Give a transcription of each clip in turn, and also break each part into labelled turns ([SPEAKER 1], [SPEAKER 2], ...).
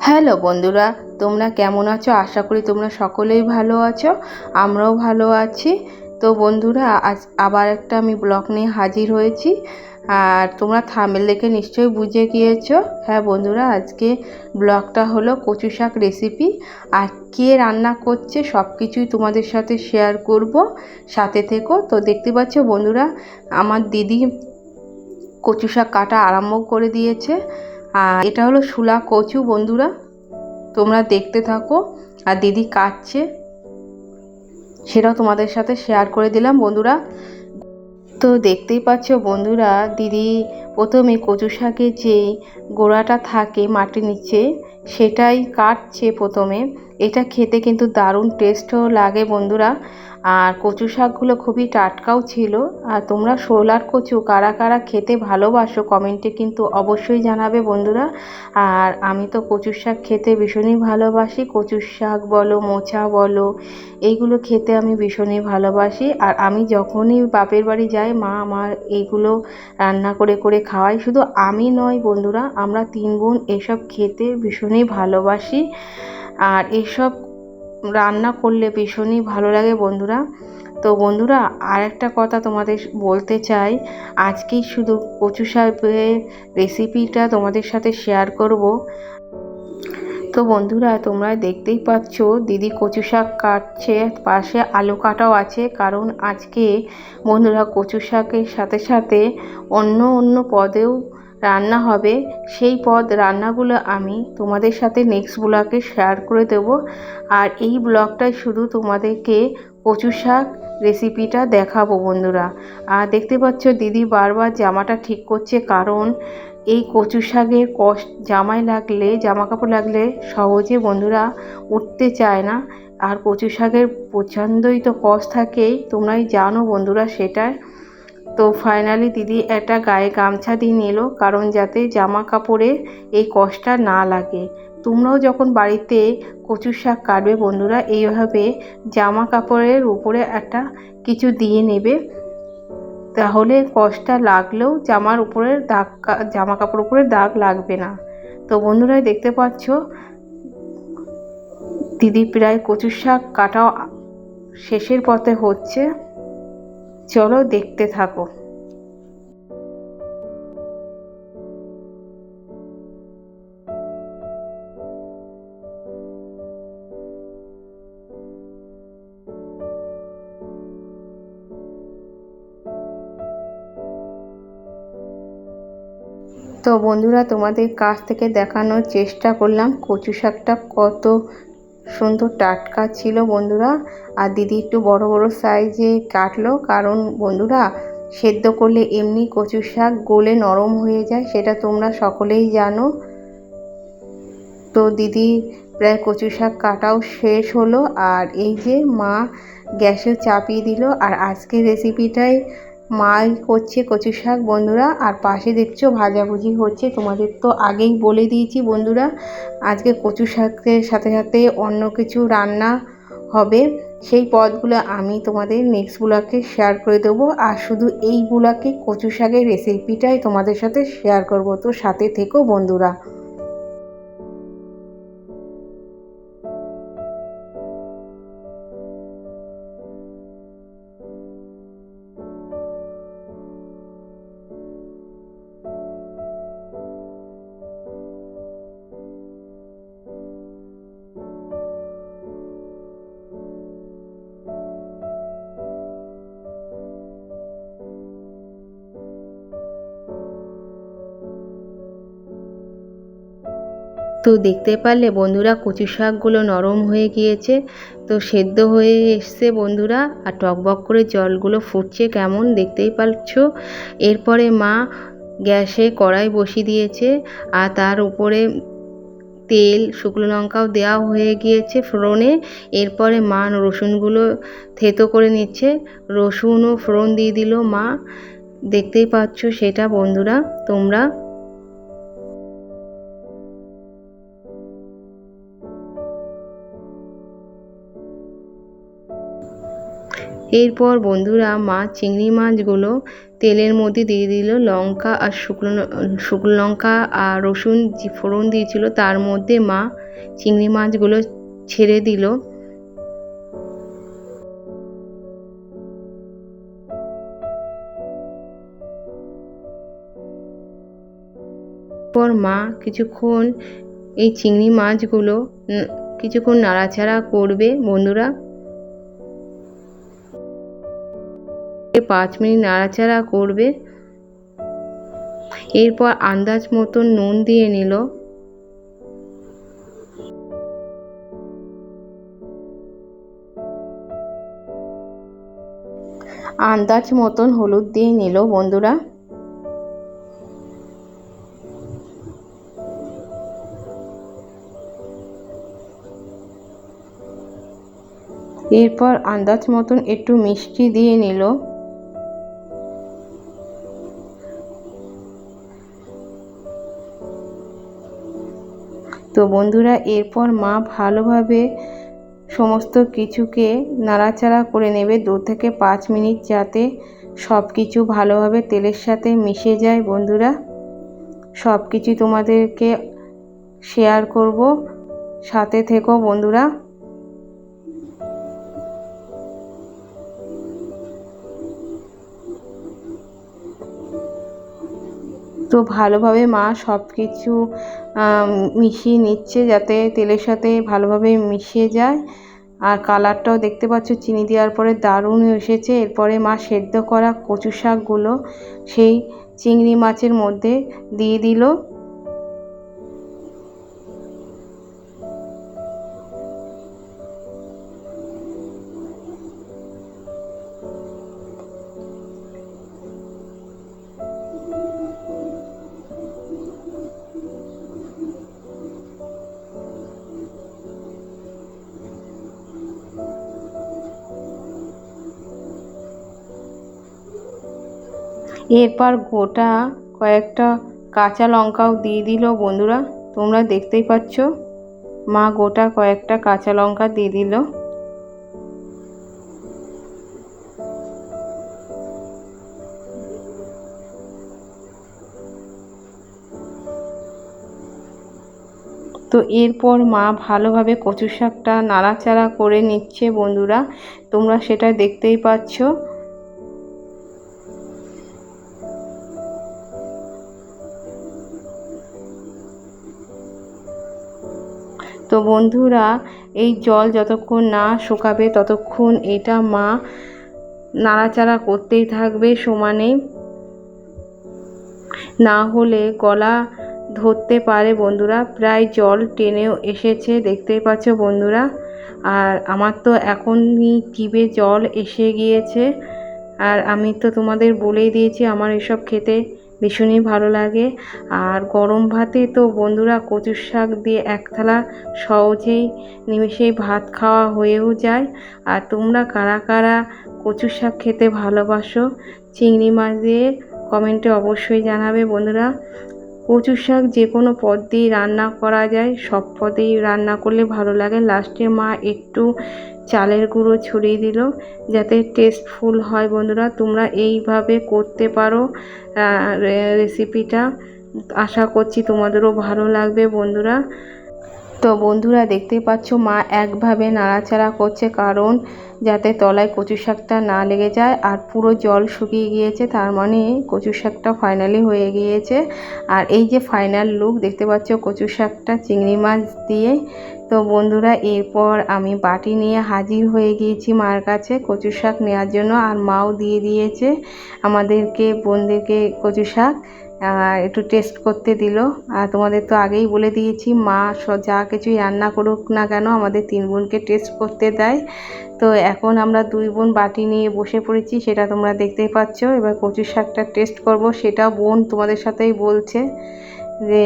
[SPEAKER 1] Hello বন্ধুরা, তোমরা কেমন আছো? আশা করি তোমরা সকলেই ভালো আছো। আমরাও ভালো আছি। তো বন্ধুরা, আজ আবার একটা আমি ব্লগ নিয়ে হাজির হয়েছি। আর তোমরা থাম্বনেল দেখে নিশ্চয়ই বুঝে গিয়েছো। হ্যাঁ বন্ধুরা, আজকে ব্লগটা হলো কচু শাক রেসিপি। আর কে রান্না করছে সব কিছুই তোমাদের সাথে শেয়ার করব। সাথে থেকো। তো দেখতে পাচ্ছ বন্ধুরা, আমার দিদি কচু শাক কাটা আরম্ভ করে দিয়েছে। আর এটা হলো শুলা কচু বন্ধুরা, তোমরা দেখতে থাকো। আর দিদি কাটছে, সেটাও তোমাদের সাথে শেয়ার করে দিলাম বন্ধুরা। তো দেখতেই পাচ্ছ বন্ধুরা, দিদি প্রথমে কচু শাকের যে গোড়াটা থাকে মাটির নিচে সেটাই কাটছে প্রথমে। এটা খেতে কিন্তু দারুণ টেস্টও লাগে বন্ধুরা। আর কচু শাকগুলো খুবই টাটকাও ছিল। আর তোমরা শোলার কচু কারা কারা খেতে ভালোবাসো কমেন্টে কিন্তু অবশ্যই জানাবে বন্ধুরা। আর আমি তো কচু শাক খেতে ভীষণই ভালোবাসি। কচু শাক বলো, মোচা বলো, এইগুলো খেতে আমি ভীষণই ভালোবাসি। আর আমি যখনই বাপের বাড়ি যাই, মা আমার এইগুলো রান্না করে করে খাওয়াই। শুধু আমি নয় বন্ধুরা, আমরা 3 বোন এসব খেতে ভীষণই ভালোবাসি। আর এসব রান্না করলে ভীষণই ভালো লাগে বন্ধুরা। তো বন্ধুরা, আর একটা কথা তোমাদের বলতে চাই, আজকেই শুধু কচু শাকের রেসিপিটা তোমাদের সাথে শেয়ার করব। তো বন্ধুরা, তোমরা দেখতেই পাচ্ছ দিদি কচু শাক কাটছে, পাশে আলু কাটাও আছে। কারণ আজকে বন্ধুরা কচু শাকের সাথে সাথে অন্য অন্য পদেও রান্না হবে। সেই পদ রান্নাগুলো আমি তোমাদের সাথে নেক্সট ব্লগে শেয়ার করে দেব। আর এই ব্লগটাই শুধু তোমাদেরকে কচু শাক রেসিপিটা দেখাবো বন্ধুরা। আর দেখতে পাচ্ছ দিদি বারবার জামাটা ঠিক করছে, কারণ এই কচু শাকের জামা কাপড় লাগলে সহজে বন্ধুরা উঠতে চায় না। আর কচু শাকের প্রচণ্ডই তো কষ থাকেই, তোমরাই জানো বন্ধুরা সেটা। তো ফাইনালি দিদি একটা গায়ে গামছা দিয়ে নিল, কারণ যাতে জামা কাপড়ে এই কষটা না লাগে। তোমরাও যখন বাড়িতে কচু শাক কাটবে বন্ধুরা, এইভাবে জামা কাপড়ের উপরে একটা কিছু দিয়ে নেবে, তাহলে কষটা লাগলেও জামা কাপড় উপরে দাগ লাগবে না। তো বন্ধুরা দেখতে পাচ্ছ দিদি প্রায় কচু শাক কাটাও শেষের পথে হচ্ছে। চলো দেখতে থাকো। তো বন্ধুরা, তোমাদের কাছ থেকে দেখানোর চেষ্টা করলাম কচু শাকটা কত সুন্দর টাটকা ছিল বন্ধুরা। আর দিদি একটু বড় বড় সাইজে কাটলো, কারণ বন্ধুরা সেদ্ধ করলে এমনি কচু শাক গলে নরম হয়ে যায়, সেটা তোমরা সকলেই জানো। তো দিদি প্রায় কচু শাক কাটাও শেষ হলো। আর এই যে মা গ্যাসে চাপিয়ে দিল। আর আজকের রেসিপিটাই মাই করছে কচু শাক বন্ধুরা। আর পাশে দেখছো ভাজাভুজি হচ্ছে। তোমাদের তো আগেই বলে দিয়েছি বন্ধুরা, আজকে কচু শাকের সাথে সাথে অন্য কিছু রান্না হবে। সেই পদগুলো আমি তোমাদের নেক্সট ব্লগে শেয়ার করে দেবো। আর শুধু এই ব্লগে কচু শাকের রেসিপিটাই তোমাদের সাথে শেয়ার করব। তো সাথে থেকো বন্ধুরা। তো দেখতে পারলে বন্ধুরা কচু শাকগুলো নরম হয়ে গিয়েছে। তো সেদ্ধ হয়ে এসছে বন্ধুরা। আর টকবক করে জলগুলো ফুটছে কেমন, দেখতেই পাচ্ছ। এরপরে মা গ্যাসে কড়াই বসিয়ে দিয়েছে। আর তার উপরে তেল, শুকনো লঙ্কাও দেওয়া হয়ে গিয়েছে ফোড়নে। এরপরে মা রসুনগুলো থেতো করে নিচ্ছে। রসুন ও ফোড়ন দিয়ে দিল মা, দেখতেই পাচ্ছ সেটা বন্ধুরা তোমরা। এরপর বন্ধুরা মা চিংড়ি মাছগুলো তেলের মধ্যে দিয়ে দিল লঙ্কা আর শুকনো লঙ্কা আর রসুন ফোড়ন দিয়েছিল, তার মধ্যে মা চিংড়ি মাছগুলো ছেড়ে দিল। পর মা কিছুক্ষণ এই চিংড়ি মাছগুলো কিছুক্ষণ নাড়াচাড়া করবে বন্ধুরা। 5 মিনিট নাড়াচাড়া করবে। এরপর আন্দাজ মতন নুন দিয়ে নিল। আন্দাজ মতন হলুদ দিয়ে নিল বন্ধুরা। এরপর আন্দাজ মতন একটু মিষ্টি দিয়ে নিল। তো বন্ধুরা এরপর মা ভালোভাবে সমস্ত কিছুকে নাড়াচাড়া করে নেবে 2 থেকে 5 মিনিট, যাতে সব কিছু ভালোভাবে তেলের সাথে মিশে যায়। বন্ধুরা সব কিছু তোমাদেরকে শেয়ার করব, সাথে থেকো বন্ধুরা। তো ভালোভাবে মা সব কিছু মিশিয়ে নিচ্ছে, যাতে তেলের সাথে ভালোভাবে মিশে যায়। আর কালারটাও দেখতে পাচ্ছ চিনি দেওয়ার পরে দারুণ এসেছে। এরপরে মা সেদ্ধ করা কচু শাকগুলো সেই চিংড়ি মাছের মধ্যে দিয়ে দিল। এরপর গোটা কয়েকটা কাঁচা লঙ্কাও দিয়ে দিল বন্ধুরা। তোমরা দেখতেই পাচ্ছ মা গোটা কয়েকটা কাঁচা লঙ্কা দিয়ে দিল। তো এরপর মা ভালোভাবে কচু শাকটা নাড়াচাড়া করে নিচ্ছে বন্ধুরা, তোমরা সেটা দেখতেই পাচ্ছ। তো বন্ধুরা এই জল যতক্ষণ না শুকাবে ততক্ষণ এটা মা নাড়াচাড়া করতেই থাকবে সমানে, না হলে গলা ধরতে পারে বন্ধুরা। প্রায় জল টেনেও এসেছে দেখতেই পাচ্ছ বন্ধুরা। আর আমার তো এখনই জিভে জল এসে গিয়েছে। আর আমি তো তোমাদের বলেই দিয়েছি আমার এসব খেতে ভীষণই ভালো লাগে। আর গরম ভাতে তো বন্ধুরা কচু শাক দিয়ে এক থালা সহজেই নিমেষেই ভাত খাওয়া হয়েও যায়। আর তোমরা কারা কারা কচু শাক খেতে ভালোবাসো চিংড়ি মাছ দিয়ে কমেন্টে অবশ্যই জানাবে বন্ধুরা। কচু শাক যে কোনো পদ দিয়ে রান্না করা যায়, সব পদেই রান্না করলে ভালো লাগে। লাস্টে মা একটু চালের গুঁড়ো ছড়িয়ে দিল যাতে টেস্টফুল হয় বন্ধুরা। তোমরা এইভাবে করতে পারো রেসিপিটা, আশা করছি তোমাদেরও ভালো লাগবে বন্ধুরা। তো বন্ধুরা দেখতেই পাচ্ছ মা একভাবে নাড়াচাড়া করছে, কারণ যাতে তলায় কচু শাকটা না লেগে যায়। আর পুরো জল শুকিয়ে গিয়েছে, তার মানে কচু শাকটা ফাইনালি হয়ে গিয়েছে। আর এই যে ফাইনাল লুক দেখতে পাচ্ছ কচু শাকটা চিংড়ি মাছ দিয়ে। তো বন্ধুরা এরপর আমি বাটি নিয়ে হাজির হয়ে গিয়েছি মার কাছে কচু শাক নেওয়ার জন্য। আর মাও দিয়ে দিয়েছে আমাদেরকে বোনদেরকে কচু শাক, একটু টেস্ট করতে দিল। আর তোমাদের তো আগেই বলে দিয়েছি মা যা কিছুই রান্না করুক না কেন আমাদের 3 বোনকে টেস্ট করতে দেয়। তো এখন আমরা 2 বোন বাটি নিয়ে বসে পড়েছি, সেটা তোমরা দেখতেই পাচ্ছ। এবার কচু শাকটা টেস্ট করব, সেটা বোন তোমাদের সাথেই বলছে। যে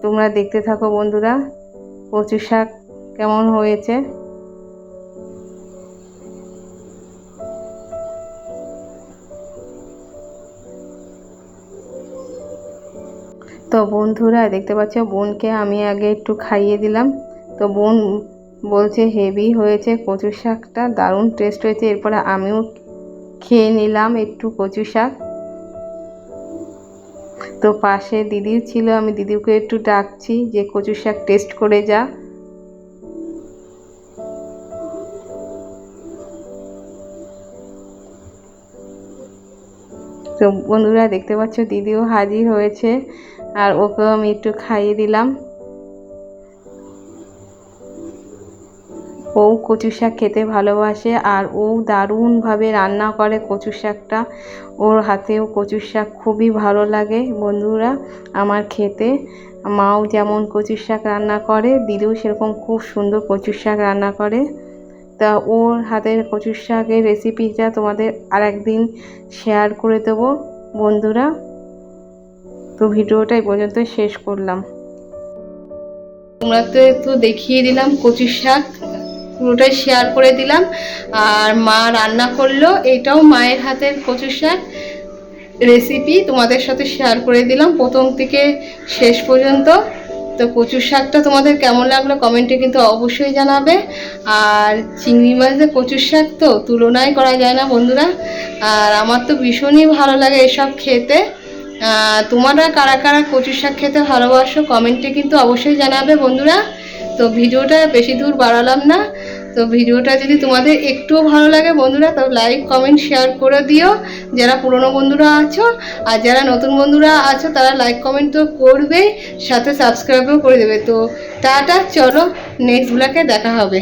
[SPEAKER 1] তোমরা দেখতে থাকো বন্ধুরা কচু শাক কেমন হয়েছে। তো বন্ধুরা দেখতে পাচ্ছ বোনকে আমি আগে একটু খাইয়ে দিলাম। তো বোন বলছে হেভি হয়েছে কচু শাকটা, দারুণ টেস্ট হয়েছে। এরপরে আমিও খেয়ে নিলাম একটু কচু শাক। তো পাশে দিদিও ছিল, আমি দিদিকে একটু ডাকছি যে কচু শাক টেস্ট করে যা। তো বন্ধুরা দেখতে পাচ্ছ দিদিও হাজির হয়েছে, আর ওকেও আমি একটু খাইয়ে দিলাম। ও কচু শাক খেতে ভালোবাসে, আর ও দারুণভাবে রান্না করে কচু শাকটা। ওর হাতেও কচু শাক খুবই ভালো লাগে বন্ধুরা আমার খেতে। মাও যেমন কচু শাক রান্না করে, দিদিও সেরকম খুব সুন্দর কচু শাক রান্না করে। তা ওর হাতের কচু শাকের রেসিপিটা তোমাদের আর একদিন শেয়ার করে দেবো বন্ধুরা। তো ভিডিওটা এই পর্যন্ত শেষ করলাম। তোমরা তো দেখিয়ে দিলাম কচু শাক, পুরোটাই শেয়ার করে দিলাম। আর মা রান্না করলো, এটাও মায়ের হাতের কচু শাক রেসিপি তোমাদের সাথে শেয়ার করে দিলাম প্রথম থেকে শেষ পর্যন্ত। তো কচু শাকটা তোমাদের কেমন লাগলো কমেন্টে কিন্তু অবশ্যই জানাবে। আর চিংড়ি মাছের কচু শাক তো তুলনাই করা যায় না বন্ধুরা। আর আমার তো ভীষণই ভালো লাগে এসব খেতে। তোমরা কারা কারা কচু শাক খেতে ভালোবাসো কমেন্টে কিন্তু অবশ্যই জানাবে বন্ধুরা। তো ভিডিওটা বেশি দূর বাড়ালাম না। তো ভিডিওটা যদি তোমাদের একটুও ভালো লাগে বন্ধুরা, তো লাইক কমেন্ট শেয়ার করে দিও যারা পুরনো বন্ধুরা আছো। আর যারা নতুন বন্ধুরা আছো তারা লাইক কমেন্ট তো করবেই, সাথে সাবস্ক্রাইবও করে দেবে। তো টাটা, চলো নেক্সট ব্লগে দেখা হবে।